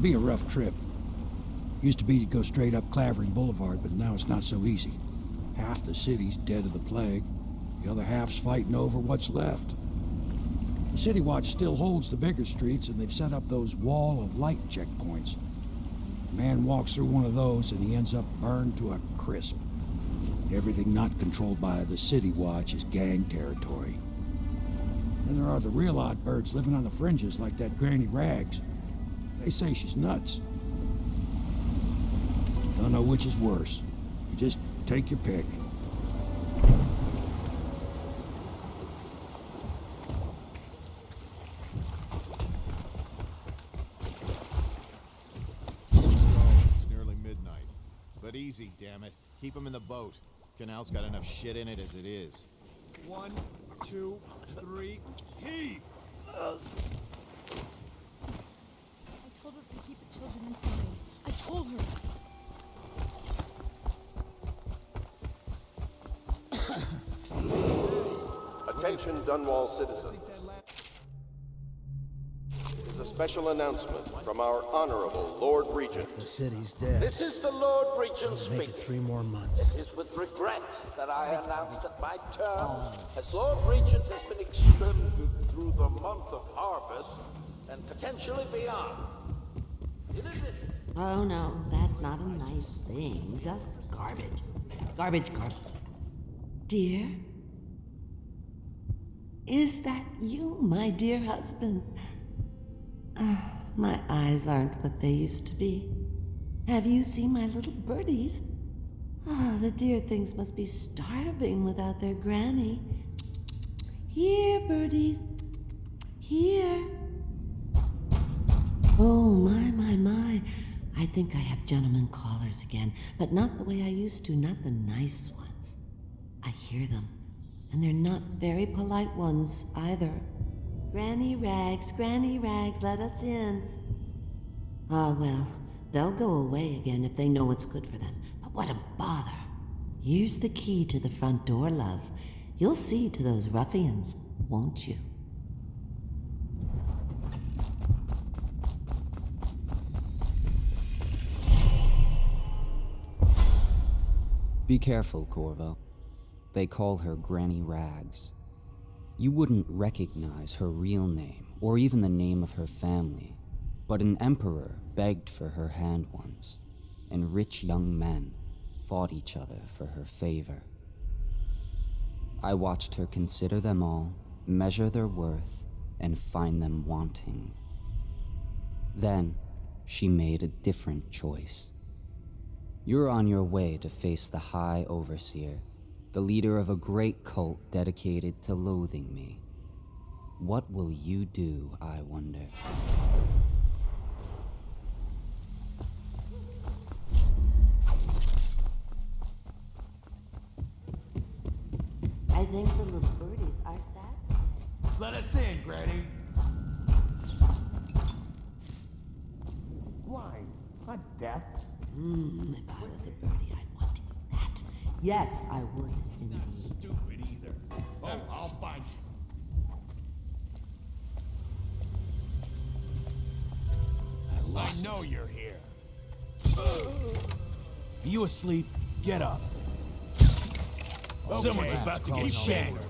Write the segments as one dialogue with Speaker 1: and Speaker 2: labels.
Speaker 1: be a rough trip. Used to be to go straight up Clavering Boulevard, but now it's not so easy. Half the city's dead of the plague. The other half's fighting over what's left. The City Watch still holds the bigger streets, and they've set up those wall of light checkpoints. A man walks through one of those, and he ends up burned to a crisp. Everything not controlled by the City Watch is gang territory. Then there are the real odd birds living on the fringes, like that Granny Rags. They say she's nuts. Don't know which is worse. You just take your pick.
Speaker 2: It's nearly midnight. But easy, damn it. Keep them in the boat. Canal's got enough shit in it as it is.
Speaker 3: 1, 2, 3, heave!
Speaker 4: I told her to keep the children inside. I told her.
Speaker 5: Attention, Dunwall citizens. This is a special announcement from our Honorable Lord Regent.
Speaker 6: The city's dead.
Speaker 5: This is the Lord Regent
Speaker 6: It'll make
Speaker 5: speaking.
Speaker 6: it 3 more months.
Speaker 5: It is with regret that I announce that my term as Lord Regent has been extended through the month of harvest and potentially beyond. In addition,
Speaker 7: Oh no, that's not a nice thing. Just garbage. Garbage, garbage. Dear? Is that you, my dear husband? My eyes aren't what they used to be. Have you seen my little birdies? The dear things must be starving without their granny. Here, birdies. Here. Oh, my. I think I have gentlemen callers again, but not the way I used to, not the nice ones. I hear them, and they're not very polite ones either. Granny Rags, let us in. Ah, well, they'll go away again if they know what's good for them. But what a bother. Here's the key to the front door, love. You'll see to those ruffians, won't you?
Speaker 8: Be careful, Corvo. They call her Granny Rags. You wouldn't recognize her real name, or even the name of her family, but an emperor begged for her hand once, and rich young men fought each other for her favor. I watched her consider them all, measure their worth, and find them wanting. Then, she made a different choice. You're on your way to face the High Overseer, the leader of a great cult dedicated to loathing me. What will you do, I wonder?
Speaker 7: I think the little birdies are sad.
Speaker 3: Let us in, Granny. Blind, not deaf.
Speaker 7: If I was a birdie, I'd want to eat that. Yes, I would, indeed.
Speaker 3: Stupid either. Oh, I'll find you. I know you're here. Are you asleep? Get up. Someone's about to get shanked.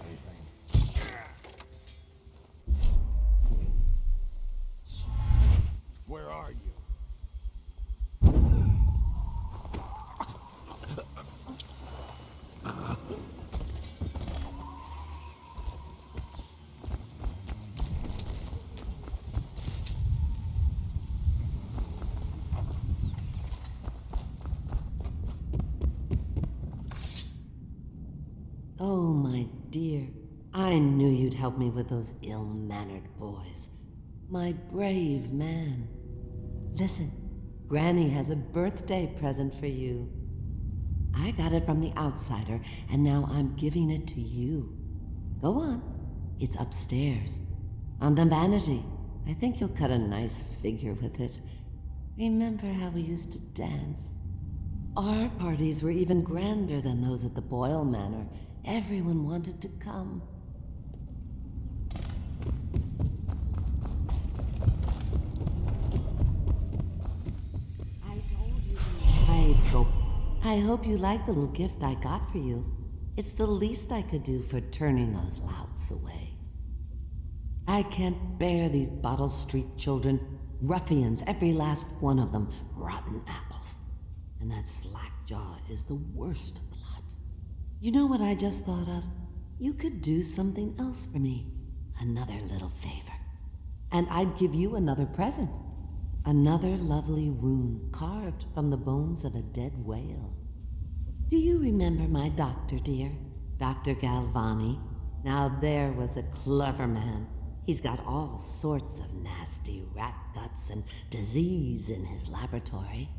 Speaker 3: Where are you?
Speaker 7: Oh, my dear. I knew you'd help me with those ill-mannered boys. My brave man. Listen, Granny has a birthday present for you. I got it from the outsider, and now I'm giving it to you. Go on. It's upstairs. On the vanity. I think you'll cut a nice figure with it. Remember how we used to dance? Our parties were even grander than those at the Boyle Manor. Everyone wanted to come. cave scope. I hope you like the little gift I got for you. It's the least I could do for turning those louts away. I can't bear these Bottle Street children. Ruffians, every last one of them. Rotten apples. And that slack-jaw is the worst lot. You know what I just thought of? You could do something else for me. Another little favor. And I'd give you another present. Another lovely rune carved from the bones of a dead whale. Do you remember my doctor, dear? Dr. Galvani? Now there was a clever man. He's got all sorts of nasty rat guts and disease in his laboratory.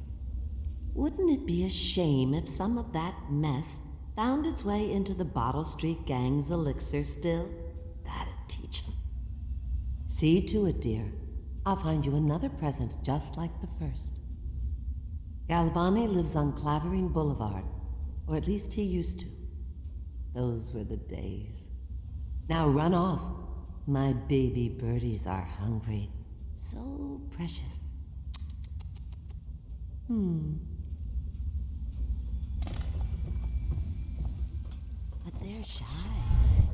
Speaker 7: Wouldn't it be a shame if some of that mess found its way into the Bottle Street Gang's elixir still? That'd teach him. See to it, dear. I'll find you another present just like the first. Galvani lives on Clavering Boulevard, or at least he used to. Those were the days. Now run off. My baby birdies are hungry. So precious. But they're shy.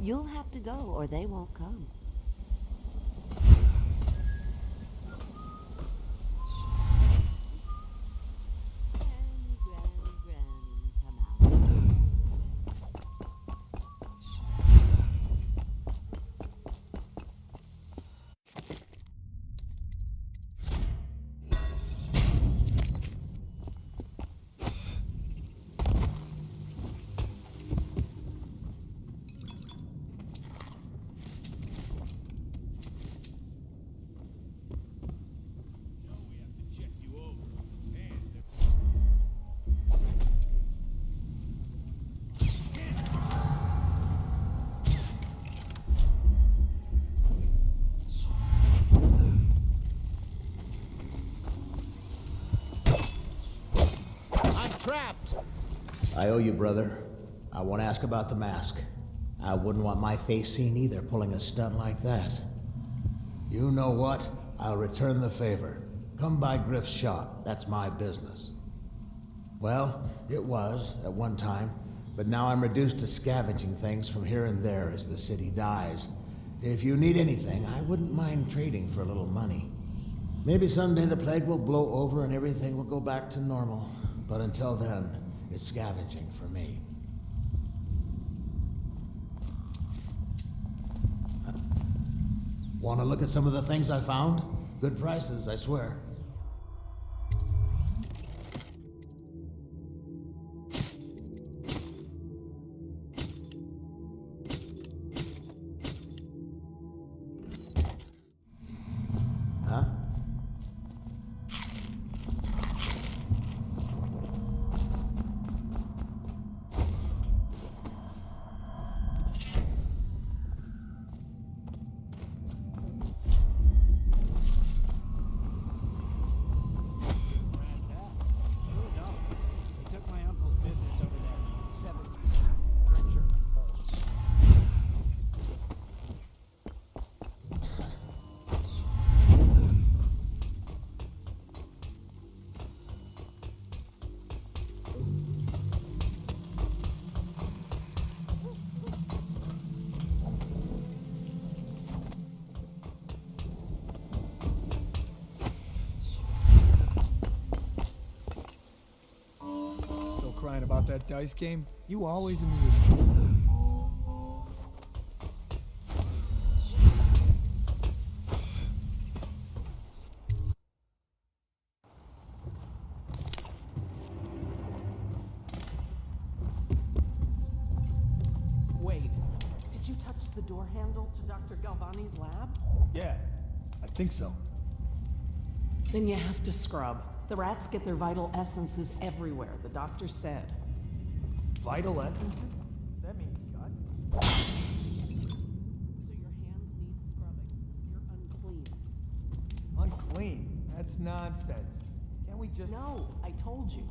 Speaker 7: You'll have to go or they won't come.
Speaker 2: Trapped!
Speaker 6: I owe you, brother. I won't ask about the mask. I wouldn't want my face seen either, pulling a stunt like that. You know what? I'll return the favor. Come by Griff's shop. That's my business. Well, it was, at one time, but now I'm reduced to scavenging things from here and there as the city dies. If you need anything, I wouldn't mind trading for a little money. Maybe someday the plague will blow over and everything will go back to normal. But until then, it's scavenging for me. Want to look at some of the things I found? Good prices, I swear. Huh?
Speaker 3: Crying about that dice game? You always amuse me.
Speaker 9: Wait, did you touch the door handle to Dr. Galvani's lab?
Speaker 3: Yeah, I think so.
Speaker 9: Then you have to scrub. The rats get their vital essences everywhere, the doctor said.
Speaker 3: Vital essences? Does that mean guts?
Speaker 9: So your hands need scrubbing. You're unclean.
Speaker 3: Unclean? That's nonsense. Can't we just...
Speaker 9: No, I told you.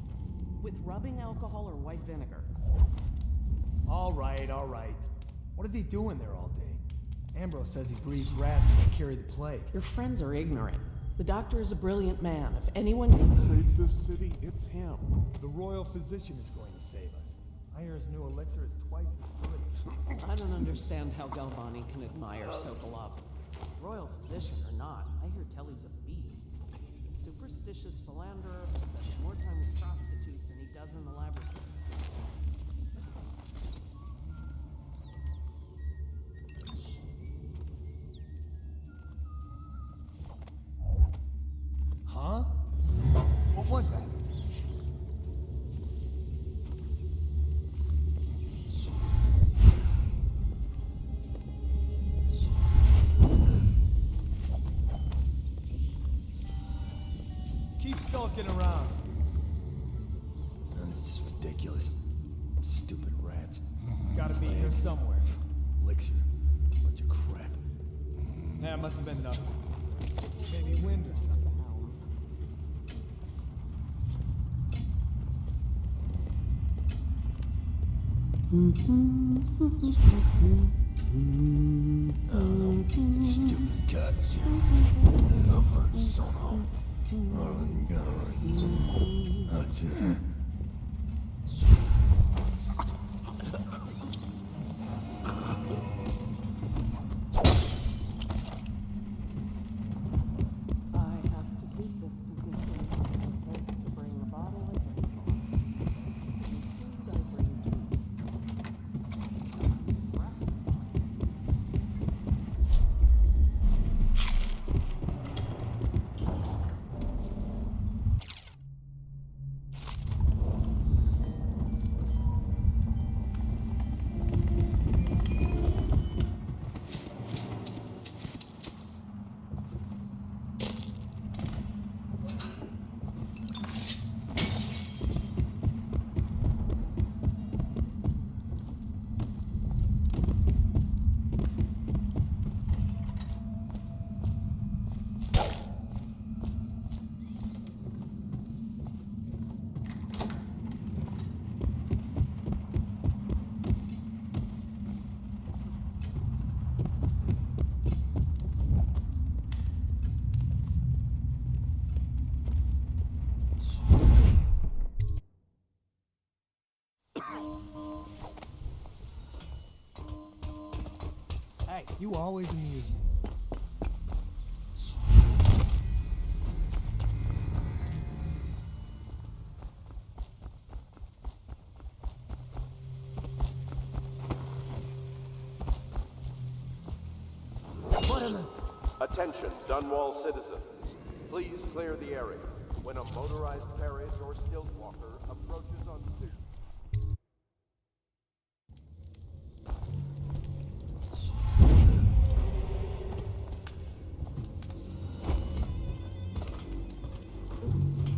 Speaker 9: With rubbing alcohol or white vinegar.
Speaker 3: All right, all right. What is he doing there all day? Ambrose says he breeds rats that carry the plague.
Speaker 9: Your friends are ignorant. The doctor is a brilliant man. If anyone can
Speaker 10: Save this city, it's him.
Speaker 3: The royal physician is going to save us. I hear his new elixir is twice as good.
Speaker 9: I don't understand how Galvani can admire Sokolov. Royal physician or not, I hear Telly's a beast. A superstitious philanderer who spends more time with prostitutes than he does in the laboratory.
Speaker 3: Huh? What was that? Keep stalking around.
Speaker 10: It's just ridiculous. Stupid rats.
Speaker 3: Gotta be here somewhere.
Speaker 10: Elixir. Bunch of crap.
Speaker 3: Nah, must have been nothing. Maybe wind or something.
Speaker 10: Stupid cuts.
Speaker 3: Hey, you always amuse me.
Speaker 11: Attention, Dunwall citizens. Please clear the area when a motorized carriage or stilt walker approaches on suit.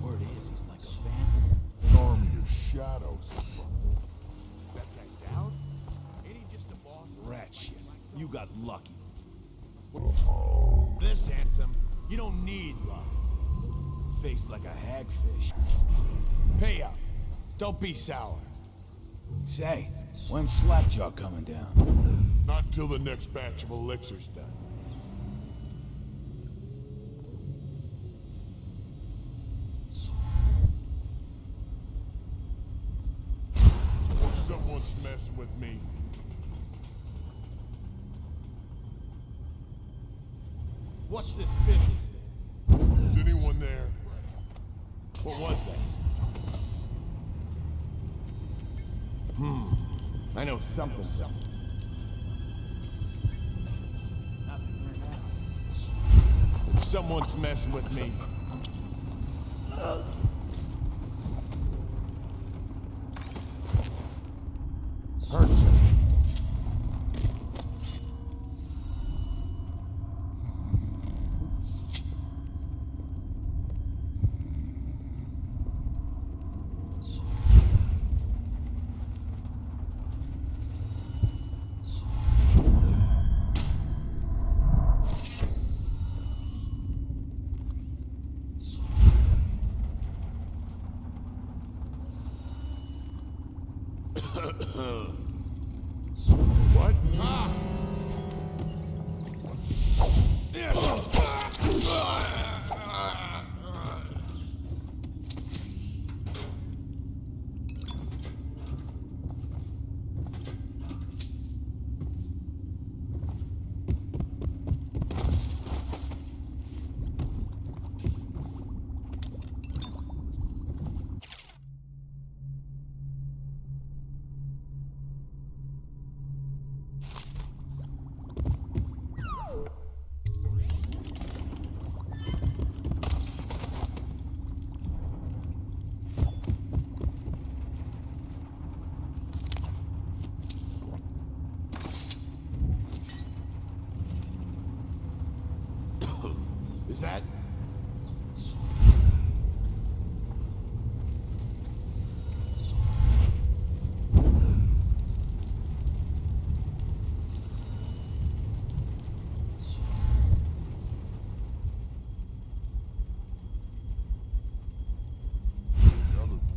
Speaker 10: Word is he's like a phantom. An army of shadows.
Speaker 2: That guy down? Ain't he just a boss?
Speaker 10: Rat shit. You got lucky.
Speaker 2: This handsome, you don't need luck.
Speaker 10: Face like a hagfish.
Speaker 2: Pay up. Don't be sour.
Speaker 10: Say, when's Slapjaw coming down?
Speaker 12: Not till the next batch of elixirs done. Or someone's messing with me.
Speaker 2: What's this business then?
Speaker 12: Is anyone there?
Speaker 2: What was that? I know something. Someone's messing with me. Heard something.
Speaker 12: Is that... Another place.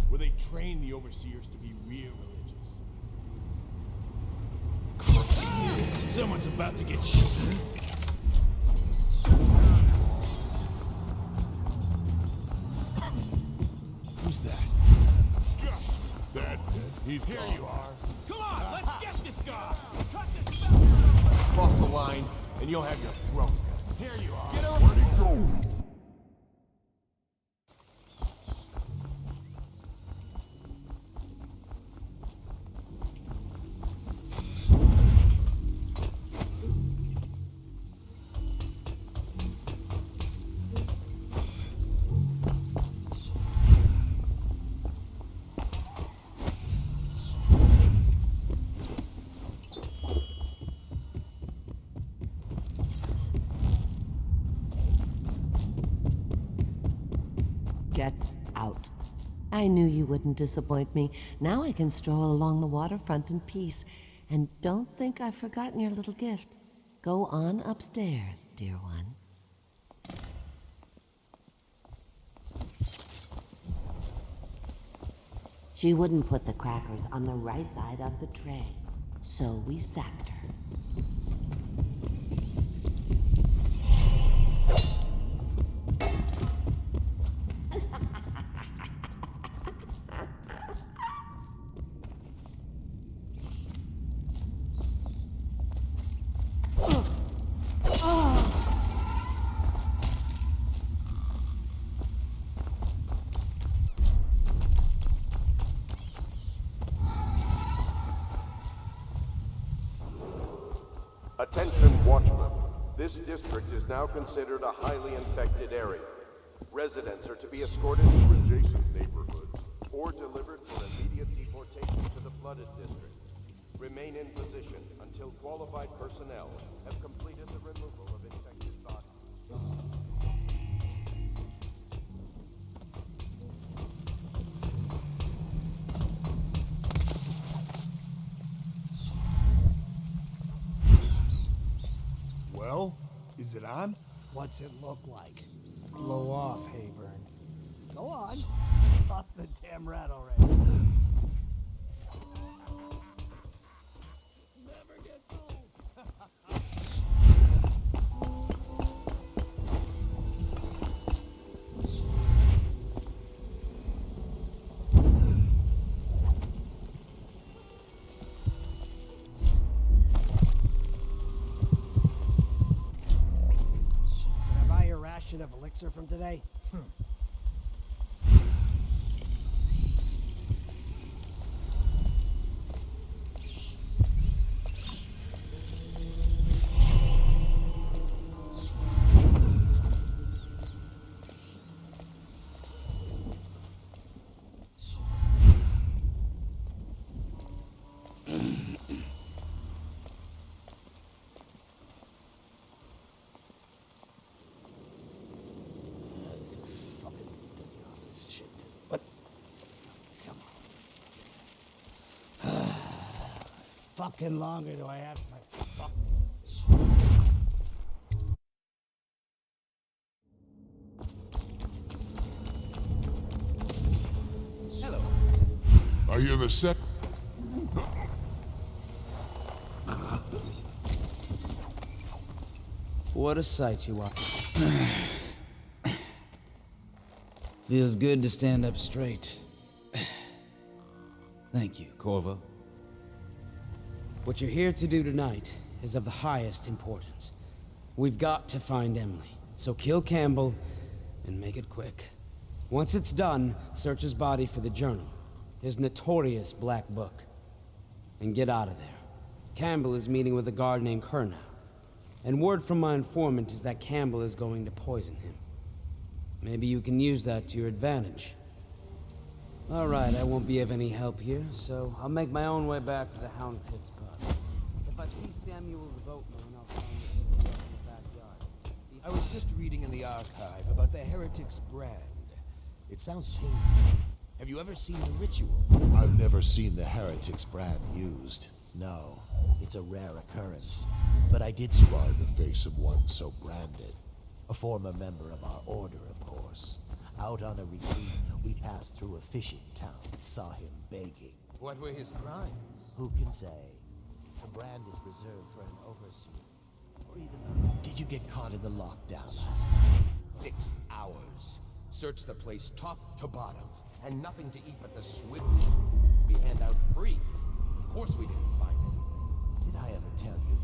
Speaker 12: Where they train the overseers to be real religious. Someone's about to get shot. Who's that? That's it. He's here. You are. Come on, let's get this guy. Cut this bastard. Cross the line, and you'll have your throat cut. Here you are. Get over. Where'd he go?
Speaker 7: Get out. I knew you wouldn't disappoint me. Now I can stroll along the waterfront in peace. And don't think I've forgotten your little gift. Go on upstairs, dear one. She wouldn't put the crackers on the right side of the tray, so we sacked her.
Speaker 11: Attention, Watchmen. This district is now considered a highly infected area. Residents are to be escorted to adjacent neighborhoods or delivered for immediate deportation to the flooded district. Remain in position until qualified personnel have completed the removal of infected bodies.
Speaker 12: Well, is it on?
Speaker 3: What's it look like? Blow off, Hayburn. Go on. Toss the damn rat already. Never gets old. Can I buy a ration of elixir from today? Fucking longer do I have my fuck?
Speaker 12: Hello. I hear the set.
Speaker 13: What a sight you are. Feels good to stand up straight. Thank you, Corvo. What you're here to do tonight is of the highest importance. We've got to find Emily, so kill Campbell and make it quick. Once it's done, search his body for the journal, his notorious black book, and get out of there. Campbell is meeting with a guard named Kernow, and word from my informant is that Campbell is going to poison him. Maybe you can use that to your advantage. All right, I won't be of any help here, so I'll make my own way back to the Hound Pits pub. If I see Samuel the boatman, I'll find him in the backyard.
Speaker 12: I was just reading in the archive about the Heretic's brand. It sounds painful. Have you ever seen the ritual?
Speaker 14: I've never seen the Heretic's brand used. No, it's a rare occurrence. But I did spy the face of one so branded. A former member of our order, of course. Out on a retreat, we passed through a fishing town and saw him begging.
Speaker 12: What were his crimes?
Speaker 14: Who can say? The brand is reserved for an overseer. Or even... Did you get caught in the lockdown last night?
Speaker 12: 6 hours. Search the place top to bottom. And nothing to eat but the swim we hand out free. Of course we didn't find anything.
Speaker 14: Did I ever tell you?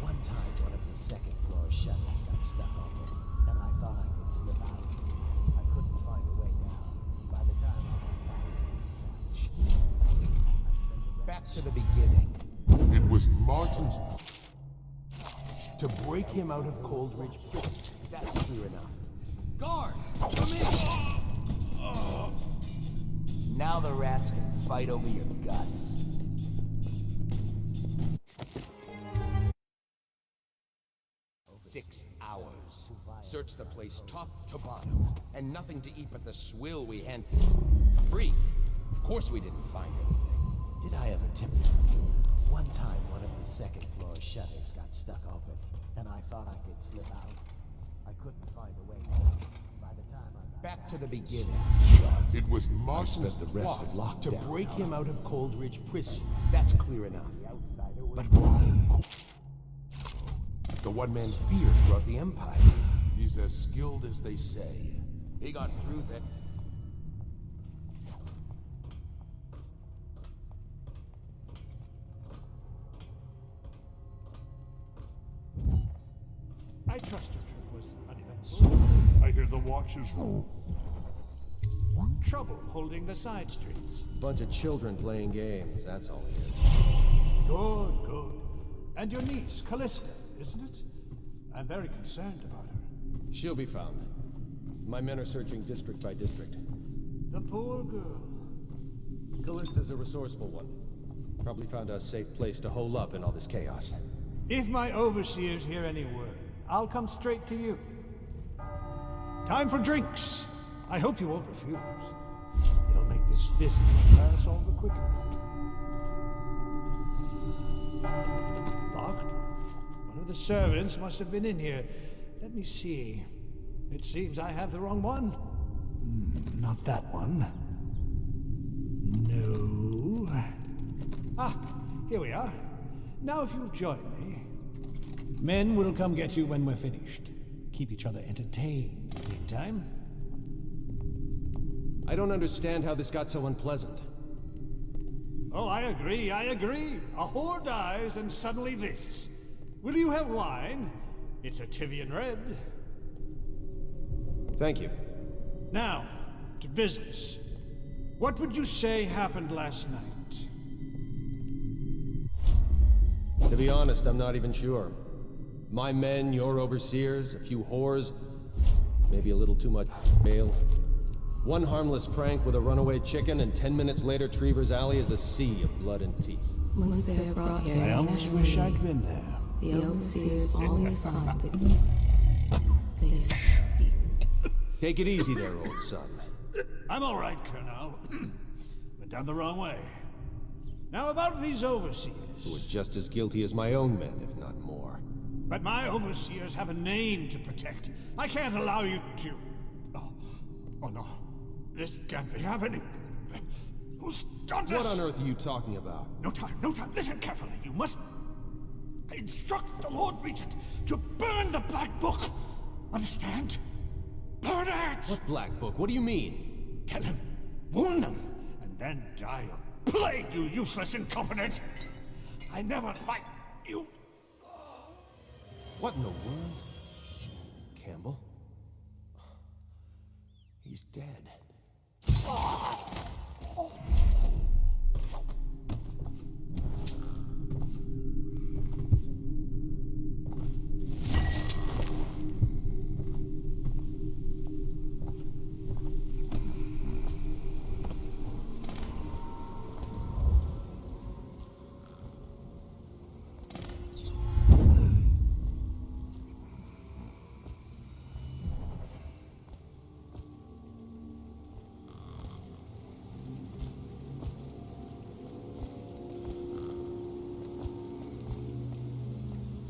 Speaker 14: One time one of the second floor shutters got stuck open, and I thought I could slip out. I couldn't find a way down. By the time I got back
Speaker 12: to the beginning.
Speaker 10: It was Martin's...
Speaker 12: To break him out of Coldridge Prison.
Speaker 14: That's clear enough.
Speaker 12: Guards, come in!
Speaker 14: Now the rats can fight over your guts.
Speaker 12: Six hours. Search the place top to bottom. And nothing to eat but the swill we hand... Free. Of course we didn't find anything.
Speaker 14: Did I ever tip you? One time one of the second floor shutters got stuck open, and I thought I could slip out. I couldn't find a way down. By the time I got
Speaker 12: back to the beginning.
Speaker 10: It was Martin's
Speaker 12: the
Speaker 10: rest of
Speaker 12: plot to
Speaker 10: lockdown.
Speaker 12: break him out of Coldridge Prison. That's clear enough. But why? The one man feared throughout the Empire.
Speaker 10: He's as skilled as they say.
Speaker 12: He got through that.
Speaker 15: I trust your trip was uneventful.
Speaker 10: I hear the watches roll.
Speaker 15: Trouble holding the side streets.
Speaker 16: Bunch of children playing games, that's all it is.
Speaker 15: Good, good. And your niece, Callista, isn't it? I'm very concerned about her.
Speaker 16: She'll be found. My men are searching district by district.
Speaker 15: The poor girl.
Speaker 16: Callista's a resourceful one. Probably found a safe place to hole up in all this chaos.
Speaker 15: If my overseers hear any word, I'll come straight to you. Time for drinks. I hope you won't refuse. It'll make this business pass all the quicker. Locked? One of the servants must have been in here. Let me see. It seems I have the wrong one. Not that one. No. Ah, here we are. Now if you'll join me. Men will come get you when we're finished. Keep each other entertained, meantime.
Speaker 16: I don't understand how this got so unpleasant.
Speaker 15: Oh, I agree, I agree. A whore dies and suddenly this. Will you have wine? It's a Tivian red.
Speaker 16: Thank you.
Speaker 15: Now, to business. What would you say happened last night?
Speaker 16: To be honest, I'm not even sure. My men, your overseers, a few whores, maybe a little too much bail. One harmless prank with a runaway chicken, and 10 minutes later, Trevor's Alley is a sea of blood and teeth.
Speaker 17: Once they are brought here,
Speaker 15: I almost wish I'd been there.
Speaker 17: the overseers always find that they speak.
Speaker 16: Take it easy there, old son.
Speaker 15: I'm all right, Colonel. Went down the wrong way. Now about these overseers.
Speaker 16: Who are just as guilty as my own men, if not more.
Speaker 15: But my overseers have a name to protect. I can't allow you to... Oh no. This can't be happening. Who's done this?
Speaker 16: What on earth are you talking about?
Speaker 15: No time, no time. Listen carefully. You must instruct the Lord Regent to burn the Black Book. Understand? Burn it!
Speaker 16: What Black Book? What do you mean?
Speaker 15: Tell him. Warn them. And then die a plague, you useless incompetent. I never liked you.
Speaker 16: What in the world? Campbell? He's dead.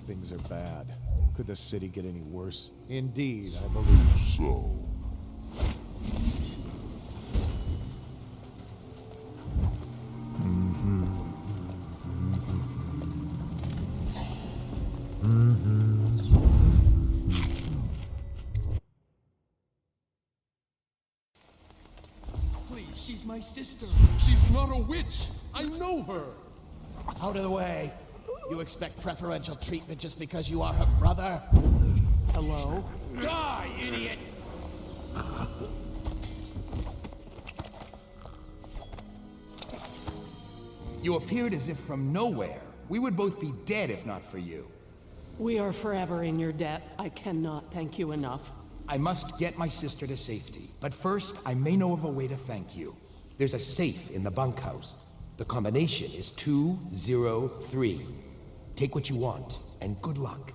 Speaker 2: Things are bad. Could the city get any worse? Indeed, I believe
Speaker 10: So.
Speaker 12: Please, she's my sister. She's not a witch. I know her.
Speaker 6: Out of the way. You expect preferential treatment just because you are her brother?
Speaker 3: Hello?
Speaker 12: Die, idiot!
Speaker 18: You appeared as if from nowhere. We would both be dead if not for you.
Speaker 9: We are forever in your debt. I cannot thank you enough.
Speaker 18: I must get my sister to safety, but first I may know of a way to thank you.
Speaker 12: There's a safe in the bunkhouse. The combination is 203. Take what you want, and good luck.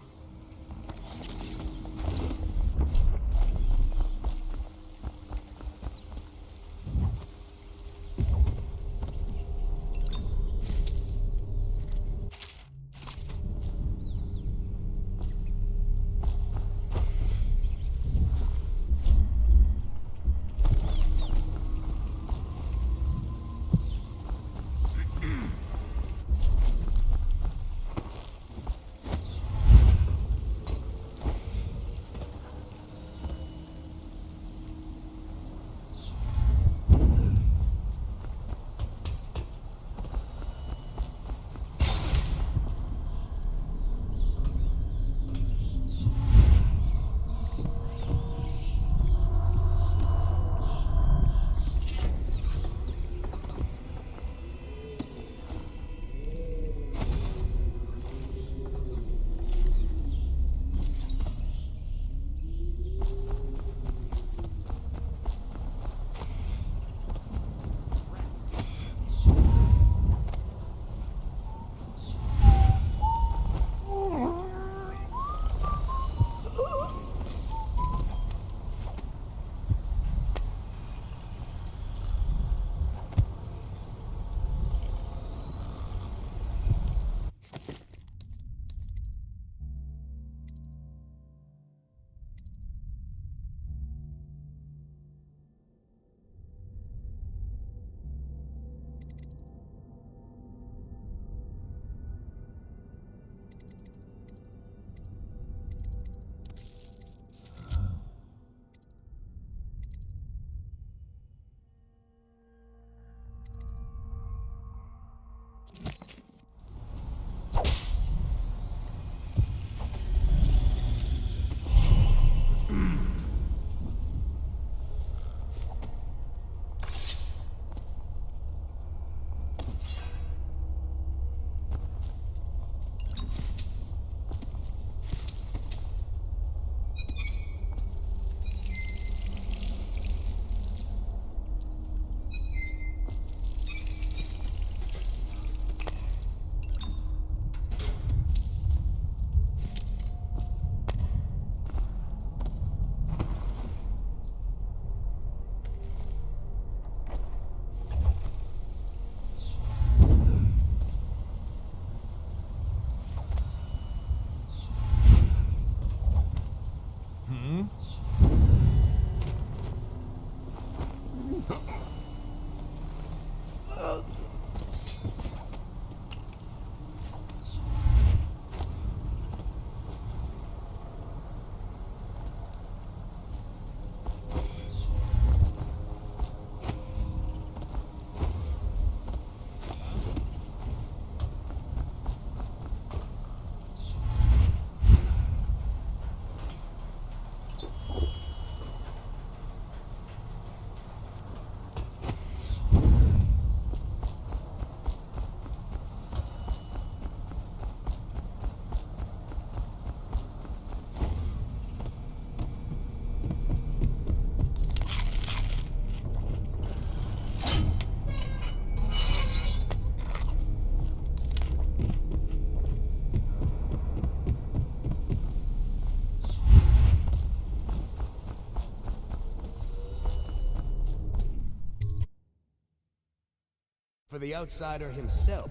Speaker 12: For the outsider himself,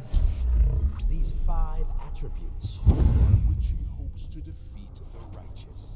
Speaker 12: these 5 attributes.
Speaker 10: Witchy to defeat the righteous.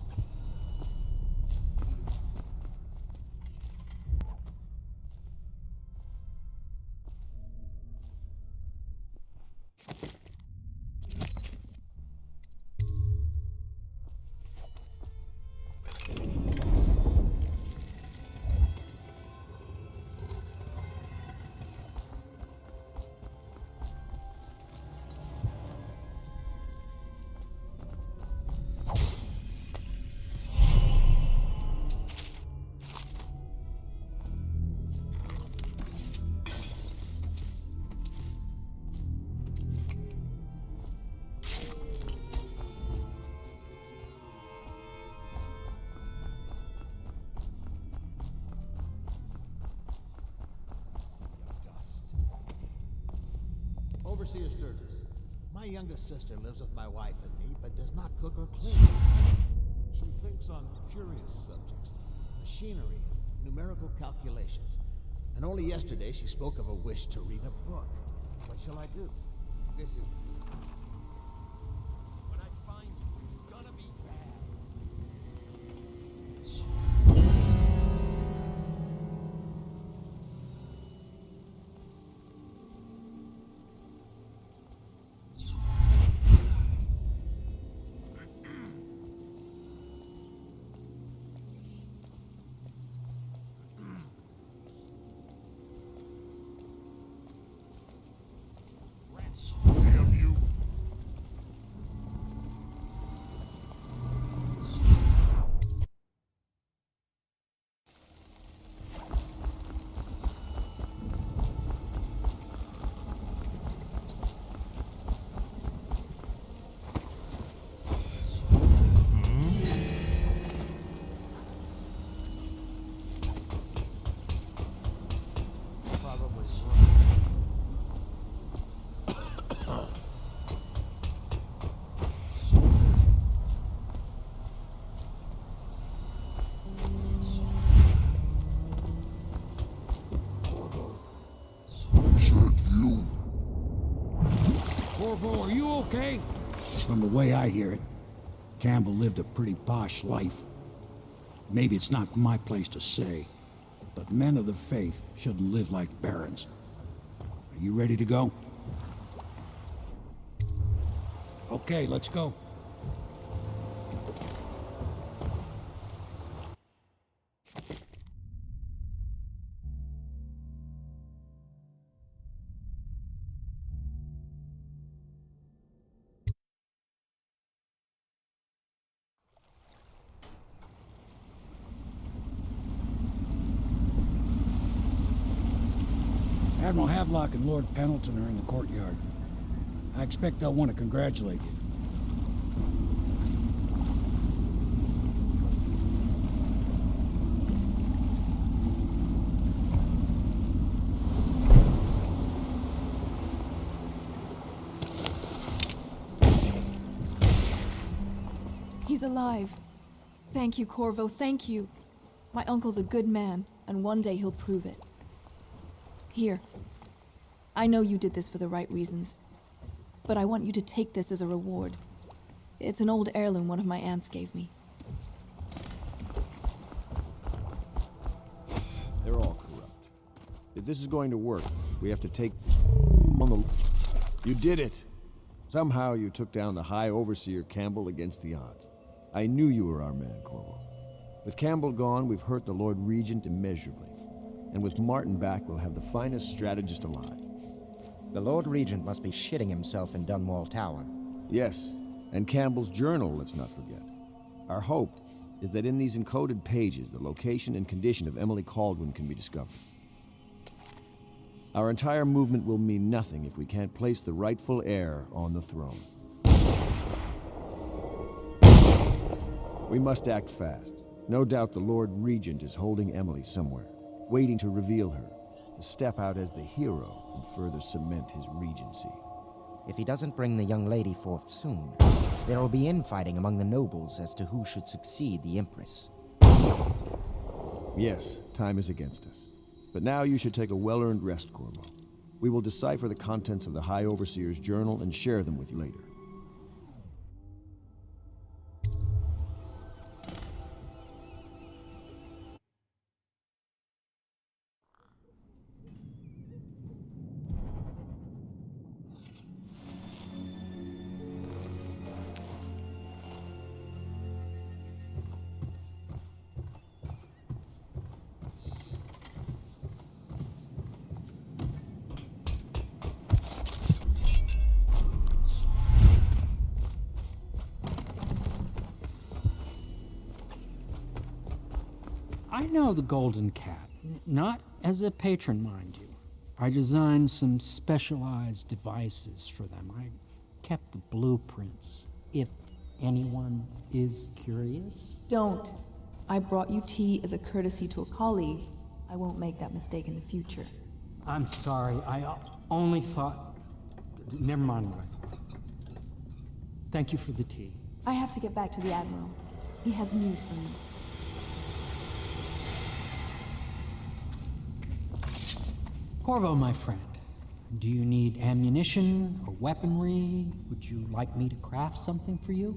Speaker 6: Overseer Sturgis, my youngest sister lives with my wife and me, but does not cook or clean. She thinks on curious subjects, machinery, numerical calculations. And only yesterday she spoke of a wish to read a book. What shall I do? This is...
Speaker 12: When I find you, it's gonna be bad.
Speaker 10: Damn you!
Speaker 6: Probably so.
Speaker 1: Corvo, are you okay? From the way I hear it, Campbell lived a pretty posh life. Maybe it's not my place to say, but men of the faith shouldn't live like barons. Are you ready to go? Okay, let's go. Admiral Havelock and Lord Pendleton are in the courtyard. I expect they'll want to congratulate you.
Speaker 4: He's alive. Thank you, Corvo, thank you. My uncle's a good man, and one day he'll prove it. Here. I know you did this for the right reasons, but I want you to take this as a reward. It's an old heirloom one of my aunts gave me.
Speaker 19: They're all corrupt. If this is going to work, we have to take on the... You did it! Somehow you took down the High Overseer Campbell against the odds. I knew you were our man, Corvo. With Campbell gone, we've hurt the Lord Regent immeasurably. And with Martin back, we'll have the finest strategist alive.
Speaker 20: The Lord Regent must be shitting himself in Dunwall Tower.
Speaker 19: Yes, and Campbell's journal, let's not forget. Our hope is that in these encoded pages, the location and condition of Emily Kaldwin can be discovered. Our entire movement will mean nothing if we can't place the rightful heir on the throne. We must act fast. No doubt the Lord Regent is holding Emily somewhere, waiting to reveal her, to step out as the hero and further cement his regency.
Speaker 20: If he doesn't bring the young lady forth soon, there will be infighting among the nobles as to who should succeed the Empress.
Speaker 19: Yes, time is against us. But now you should take a well-earned rest, Corvo. We will decipher the contents of the High Overseer's journal and share them with you later.
Speaker 21: I know the Golden Cat, not as a patron, mind you. I designed some specialized devices for them. I kept the blueprints, if anyone is curious.
Speaker 4: Don't. I brought you tea as a courtesy to a colleague. I won't make that mistake in the future.
Speaker 21: I'm sorry, I only thought... Never mind what I thought. Thank you for the tea.
Speaker 4: I have to get back to the Admiral. He has news for me.
Speaker 21: Corvo, my friend, do you need ammunition or weaponry? Would you like me to craft something for you?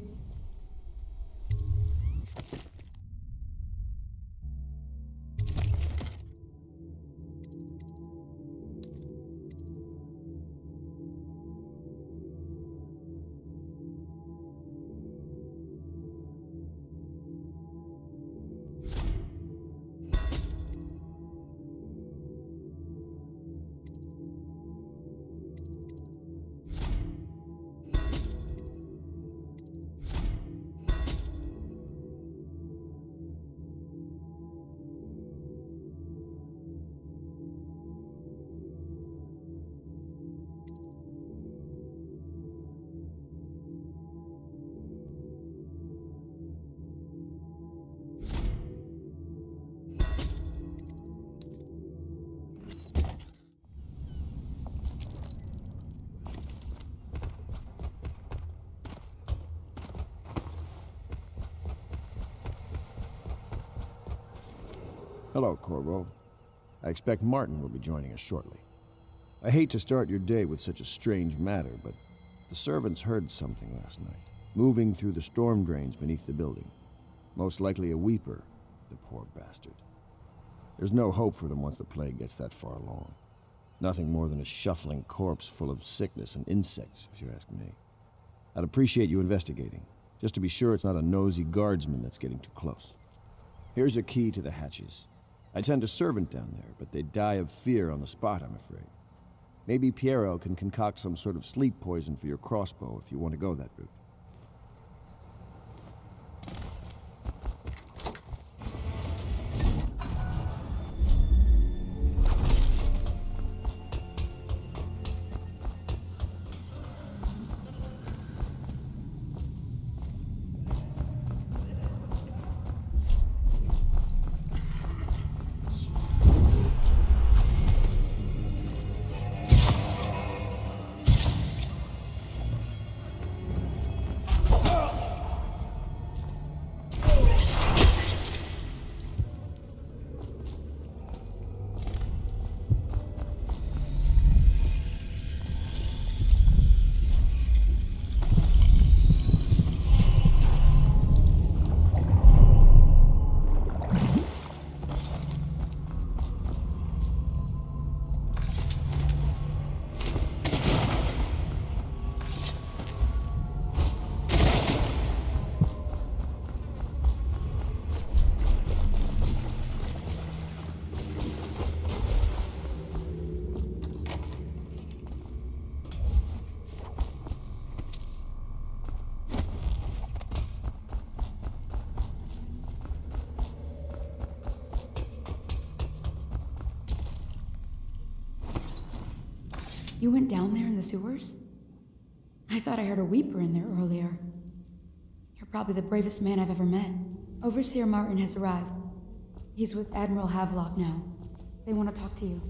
Speaker 19: Hello, Corvo. I expect Martin will be joining us shortly. I hate to start your day with such a strange matter, but the servants heard something last night, moving through the storm drains beneath the building. Most likely a weeper, the poor bastard. There's no hope for them once the plague gets that far along. Nothing more than a shuffling corpse full of sickness and insects, if you ask me. I'd appreciate you investigating, just to be sure it's not a nosy guardsman that's getting too close. Here's a key to the hatches. I'd send a servant down there, but they'd die of fear on the spot, I'm afraid. Maybe Piero can concoct some sort of sleep poison for your crossbow if you want to go that route.
Speaker 22: You went down there in the sewers? I thought I heard a weeper in there earlier. You're probably the bravest man I've ever met. Overseer Martin has arrived. He's with Admiral Havelock now. They want to talk to you.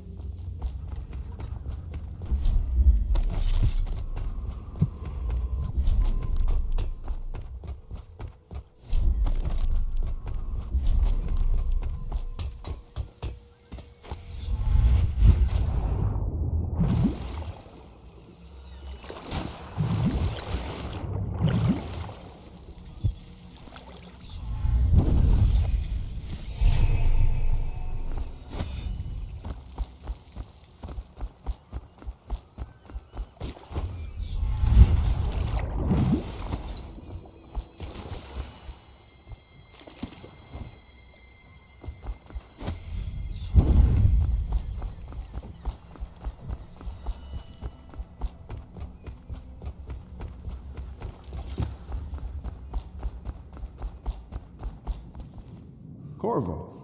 Speaker 19: Corvo,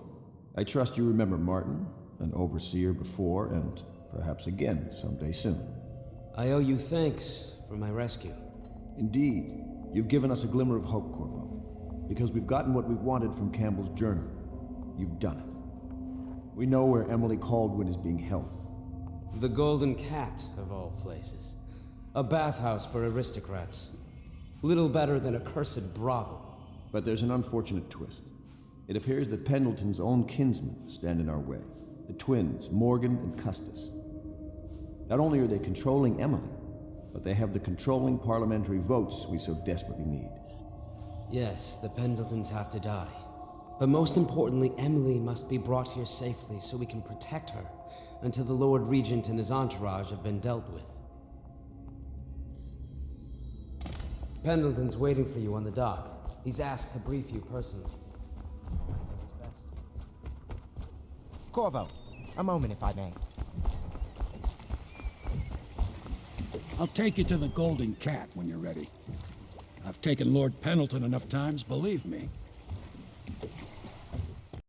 Speaker 19: I trust you remember Martin, an overseer before, and perhaps again someday soon.
Speaker 13: I owe you thanks for my rescue.
Speaker 19: Indeed. You've given us a glimmer of hope, Corvo. Because we've gotten what we wanted from Campbell's journal. You've done it. We know where Emily Caldwin is being held.
Speaker 13: The Golden Cat, of all places. A bathhouse for aristocrats. Little better than a cursed brothel.
Speaker 19: But there's an unfortunate twist. It appears that Pendleton's own kinsmen stand in our way. The twins, Morgan and Custis. Not only are they controlling Emily, but they have the controlling parliamentary votes we so desperately need.
Speaker 13: Yes, the Pendletons have to die. But most importantly, Emily must be brought here safely so we can protect her until the Lord Regent and his entourage have been dealt with. Pendleton's waiting for you on the dock. He's asked to brief you personally.
Speaker 20: Corvo, a moment if I may.
Speaker 1: I'll take you to the Golden Cat when you're ready. I've taken Lord Pendleton enough times, believe me.